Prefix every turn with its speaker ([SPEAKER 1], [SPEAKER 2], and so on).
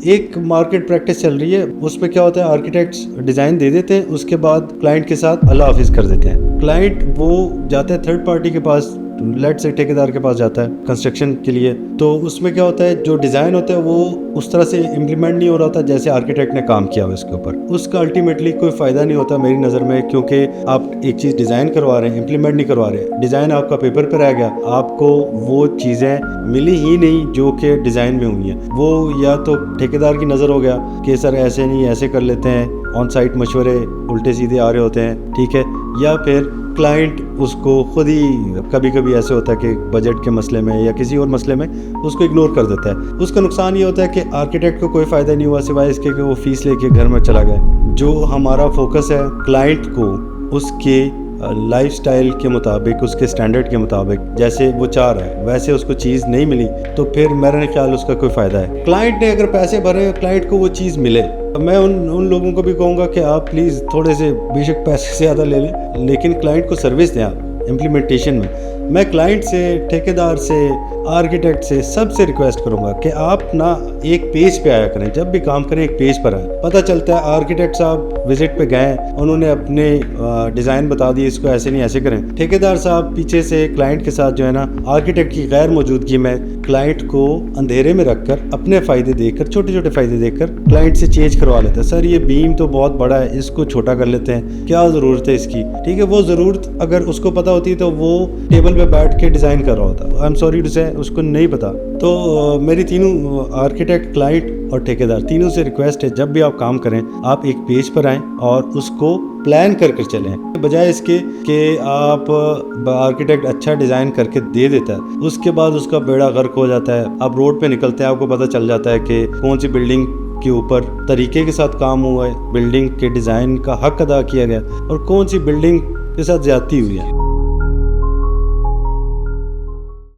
[SPEAKER 1] ایک market practice چل رہی ہے، اس پہ کیا ہوتا ہے آرکیٹیکٹس ڈیزائن دے دیتے ہیں، اس کے بعد کلائنٹ کے ساتھ اللہ حافظ کر دیتے ہیں. کلائنٹ وہ جاتا ہے تھرڈ پارٹی کے پاس، لیٹ سے ٹھیکیدار کے پاس جاتا ہے کنسٹرکشن کے لیے. تو اس میں کیا ہوتا ہے جو ڈیزائن ہوتا ہے وہ اس طرح سے امپلیمنٹ نہیں ہو رہا ہوتا جیسے آرکیٹیکٹ نے کام کیا ہوا اس کے اوپر. اس کا الٹیمیٹلی کوئی فائدہ نہیں ہوتا میری نظر میں، کیونکہ آپ ایک چیز ڈیزائن کروا رہے ہیں، امپلیمنٹ نہیں کروا رہے. ڈیزائن آپ کا پیپر پہ رہ گیا، آپ کو وہ چیزیں ملی ہی نہیں جو کہ ڈیزائن میں ہوئی ہیں. وہ یا تو ٹھیکیدار کی نظر ہو گیا کہ سر ایسے نہیں ایسے کر لیتے ہیں، آن سائٹ مشورے الٹے سیدھے آ رہے ہوتے ہیں، ٹھیک ہے. یا پھر کلائنٹ اس کو خود ہی کبھی کبھی ایسے ہوتا ہے کہ بجٹ کے مسئلے میں یا کسی اور مسئلے میں اس کو اگنور کر دیتا ہے. اس کا نقصان یہ ہوتا ہے کہ آرکیٹیکٹ کو کوئی فائدہ نہیں ہوا سوائے اس کے کہ وہ فیس لے کے گھر میں چلا گیا. جو ہمارا فوکس ہے کلائنٹ کو اس کے لائف سٹائل کے مطابق، اس کے سٹینڈرڈ کے مطابق جیسے وہ چاہ رہا ہے ویسے اس کو چیز نہیں ملی تو پھر میرا خیال اس کا کوئی فائدہ ہے. کلائنٹ نے اگر پیسے بھرے کلائنٹ کو وہ چیز ملے. میں ان لوگوں کو بھی کہوں گا کہ آپ پلیز تھوڑے سے بے شک پیسے زیادہ لے لیں لیکن کلائنٹ کو سروس دیں آپ امپلیمنٹیشن میں. میں کلائنٹ سے، ٹھیکیدار سے، آرکیٹیکٹ سے سب سے ریکویسٹ کروں گا کہ آپ نا ایک پیج پہ آیا کریں. جب بھی کام کریں ایک پیج پر آئیں. پتہ چلتا ہے آرکیٹیکٹ صاحب وزٹ پہ گئے، انہوں نے اپنے ڈیزائن بتا دی اس کو ایسے نہیں ایسے کریں. ٹھیکیدار صاحب پیچھے سے کلائنٹ کے ساتھ جو ہے نا آرکیٹیکٹ کی غیر موجودگی میں کلائنٹ کو اندھیرے میں رکھ کر اپنے فائدے دے کر، چھوٹے چھوٹے فائدے دے کر کلائنٹ سے چینج کروا لیتا ہے. سر یہ بیم تو بہت بڑا ہے، اس کو چھوٹا کر لیتے ہیں، کیا ضرورت ہے اس کی؟ ٹھیک ہے، وہ ضرورت اگر اس کو پتہ ہوتی تو وہ ٹیبل پہ بیٹھ کے ڈیزائن کر رہا ہوتا. آئی ایم سوری ٹو سے اس کو نہیں پتا. تو میری تینوں آرکیٹیکٹ، کلائنٹ اور ٹھیکیدار تینوں سے ریکویسٹ ہے جب بھی آپ کام کریں آپ ایک پیج پر آئیں اور اس کو پلان کر کر چلیں، بجائے اس کے کہ آپ آرکیٹیکٹ اچھا ڈیزائن کر کے دے دیتا ہے اس کے بعد اس کا بیڑا غرق ہو جاتا ہے. آپ روڈ پہ نکلتے ہیں آپ کو پتہ چل جاتا ہے کہ کون سی بلڈنگ کے اوپر طریقے کے ساتھ کام ہوا ہے، بلڈنگ کے ڈیزائن کا حق ادا کیا گیا اور کون سی بلڈنگ کے ساتھ زیادتی ہوئی ہے.